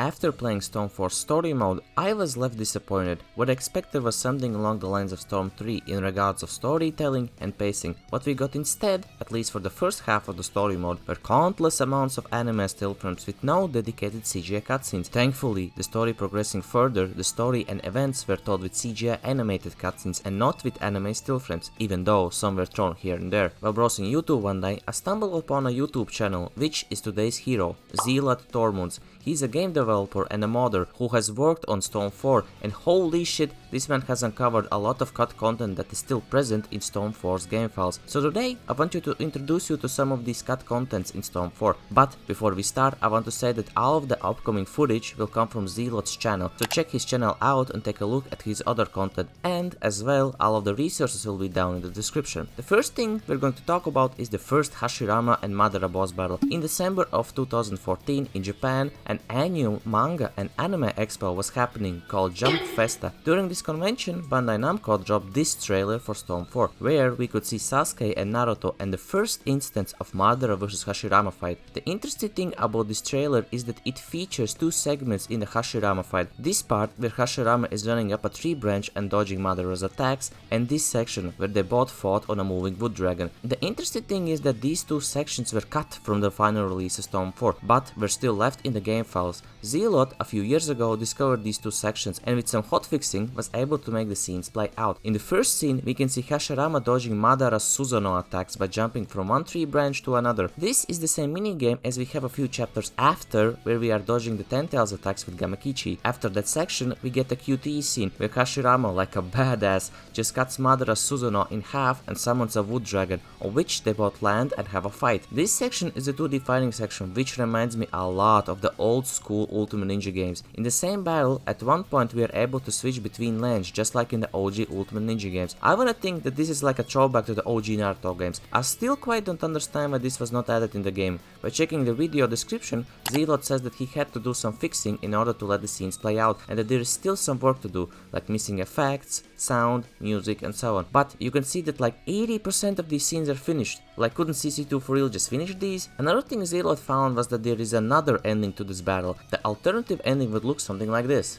After playing Storm 4 story mode, I was left disappointed. What I expected was something along the lines of Storm 3 in regards of storytelling and pacing. What we got instead, at least for the first half of the story mode, were countless amounts of anime still frames with no dedicated CGI cutscenes. Thankfully, the story progressing further, the story and events were told with CGI animated cutscenes and not with anime still frames, even though some were thrown here and there. While browsing YouTube one day, I stumbled upon a YouTube channel, which is today's hero, Zealot Tormunds. He's a game developer and a modder who has worked on Storm 4, and holy shit, this man has uncovered a lot of cut content that is still present in Storm 4's game files. So today, I want to introduce you to some of these cut contents in Storm 4. But before we start, I want to say that all of the upcoming footage will come from Zealot's channel, so check his channel out and take a look at his other content, and as well, all of the resources will be down in the description. The first thing we're going to talk about is the first Hashirama and Madara boss battle. In December of 2014 in Japan, an annual manga and anime expo was happening called Jump Festa. During this convention, Bandai Namco dropped this trailer for Storm 4, where we could see Sasuke and Naruto and the first instance of Madara vs Hashirama fight. The interesting thing about this trailer is that it features two segments in the Hashirama fight. This part where Hashirama is running up a tree branch and dodging Madara's attacks, and this section where they both fought on a moving wood dragon. The interesting thing is that these two sections were cut from the final release of Storm 4, but were still left in the game files. Zealot a few years ago discovered these two sections and with some hotfixing was able to make the scenes play out. In the first scene, we can see Hashirama dodging Madara's Susanoo attacks by jumping from one tree branch to another. This is the same minigame as we have a few chapters after, where we are dodging the Ten Tails attacks with Gamakichi. After that section, we get a QTE scene where Hashirama, like a badass, just cuts Madara's Susanoo in half and summons a wood dragon, on which they both land and have a fight. This section is the 2D fighting section, which reminds me a lot of the old school Ultimate Ninja games. In the same battle, at one point we are able to switch between lanes, just like in the OG Ultimate Ninja games. I wanna think that this is like a throwback to the OG Naruto games. I still quite don't understand why this was not added in the game. By checking the video description, Zealot says that he had to do some fixing in order to let the scenes play out, and that there is still some work to do, like missing effects, sound, music, and so on. But you can see that like 80% of these scenes are finished. Like, couldn't CC2 for real just finish these? Another thing Zealot found was that there is another ending to this battle. The alternative ending would look something like this.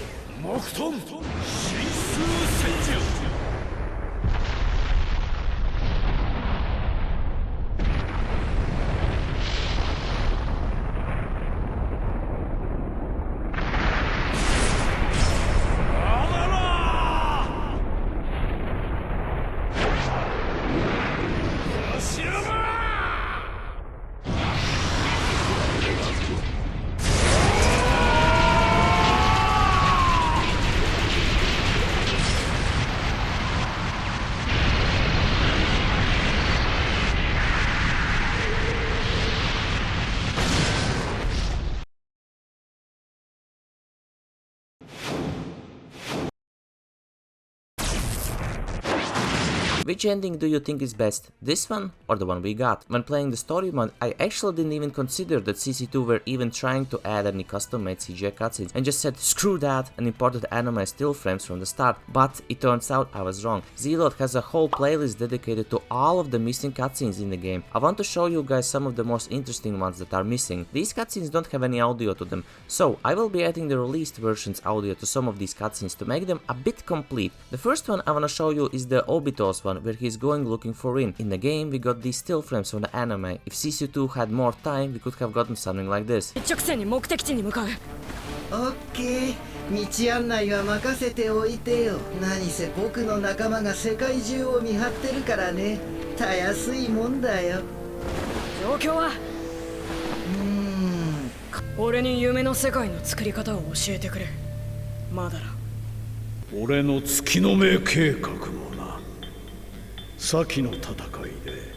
Which ending do you think is best, this one or the one we got? When playing the story mode, I actually didn't even consider that CC2 were even trying to add any custom-made CGI cutscenes and just said screw that and imported anime still frames from the start, but it turns out I was wrong. Zealot has a whole playlist dedicated to all of the missing cutscenes in the game. I want to show you guys some of the most interesting ones that are missing. These cutscenes don't have any audio to them, so I will be adding the released version's audio to some of these cutscenes to make them a bit complete. The first one I want to show you is the Obito's one, where he's going looking for Rin. In the game, we got these still frames from the anime. If CC2 had more time, we could have gotten something like this. OK、道案内は任せておいてよ。何せ僕の仲間が世界中を見張ってるからね。たやすいもんだよ。状況は？俺に夢の世界の作り方を教えてくれ。マダラ。俺の月の目計画もな。先の戦いで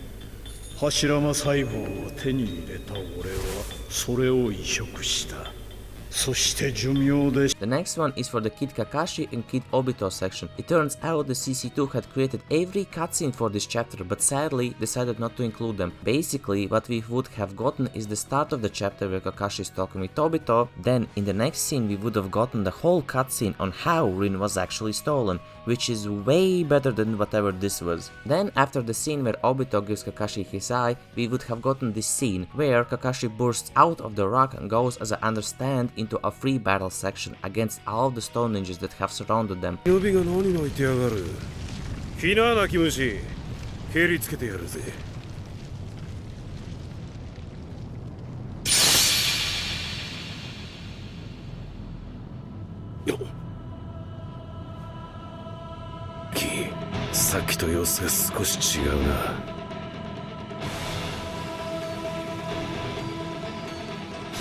柱間細胞を手に入れた俺はそれを移植した。そして寿命で The next one is for the Kid Kakashi and Kid Obito section. It turns out the CC2 had created every cutscene for this chapter, but sadly decided not to include them. Basically, what we would have gotten is the start of the chapter where Kakashi is talking with Obito. Then in the next scene we would have gotten the whole cutscene on how Rin was actually stolen, which is way better than whatever this was. Then after the scene where Obito gives Kakashi his eye, we would have gotten this scene where Kakashi bursts out of the rock and goes, as I understand, into a free battle section against all of the stone ninjas that have surrounded them. 予備が何泣いてやがる。来な泣き虫。蹴りつけてやるぜ。さっきと様子が少し違うな。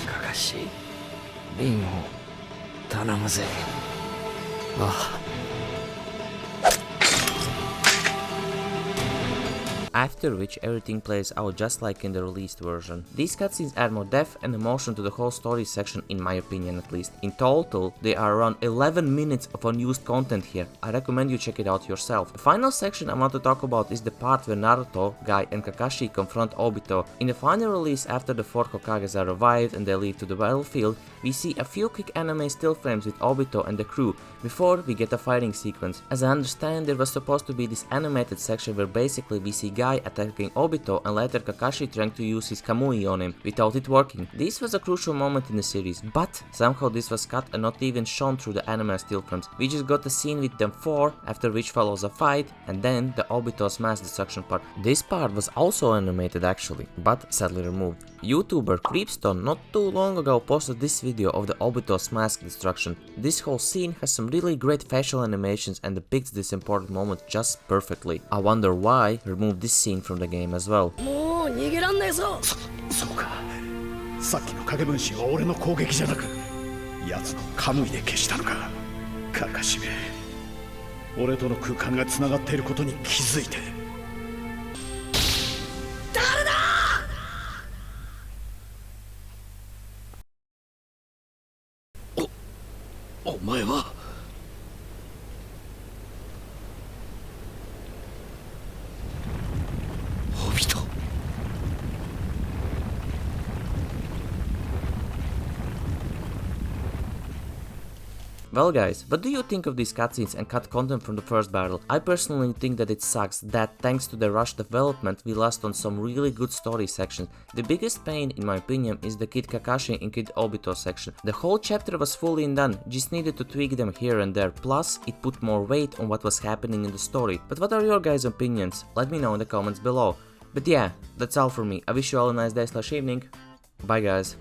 かかし、リンを頼むぜ。ああ。After which everything plays out just like in the released version. These cutscenes add more depth and emotion to the whole story section, in my opinion at least. In total, they are around 11 minutes of unused content here. I recommend you check it out yourself. The final section I want to talk about is the part where Naruto, Guy and Kakashi confront Obito. In the final release, after the 4 Hokages are revived and they leave to the battlefield, we see a few quick anime still frames with Obito and the crew before we get a fighting sequence. As I understand, there was supposed to be this animated section where basically we see Guy attacking Obito and later Kakashi trying to use his Kamui on him without it working. This was a crucial moment in the series, but somehow this was cut and not even shown through the anime still frames. We just got a scene with them 4, after which follows a fight, and then the Obito's mass destruction part. This part was also animated actually, but sadly removed. YouTuber Creepstone not too long ago posted this video of the Obito's mask destruction. This whole scene has some really great facial animations and depicts this important moment just perfectly. I wonder why removed this scene from the game as well. もう逃げらんねえぞ。そうか。さっきの影分身は俺の攻撃じゃなく、奴のカムイで消したのか。カカシめ。俺との空間が繋がっていることに気づいて。誰だ。お前は。Well guys, what do you think of these cutscenes and cut content from the first battle? I personally think that it sucks that thanks to the rushed development we lost on some really good story sections. The biggest pain in my opinion is the Kid Kakashi and Kid Obito section. The whole chapter was fully done, just needed to tweak them here and there, plus it put more weight on what was happening in the story. But what are your guys' opinions? Let me know in the comments below. But yeah, that's all for me. I wish you all a nice day/evening. Bye guys.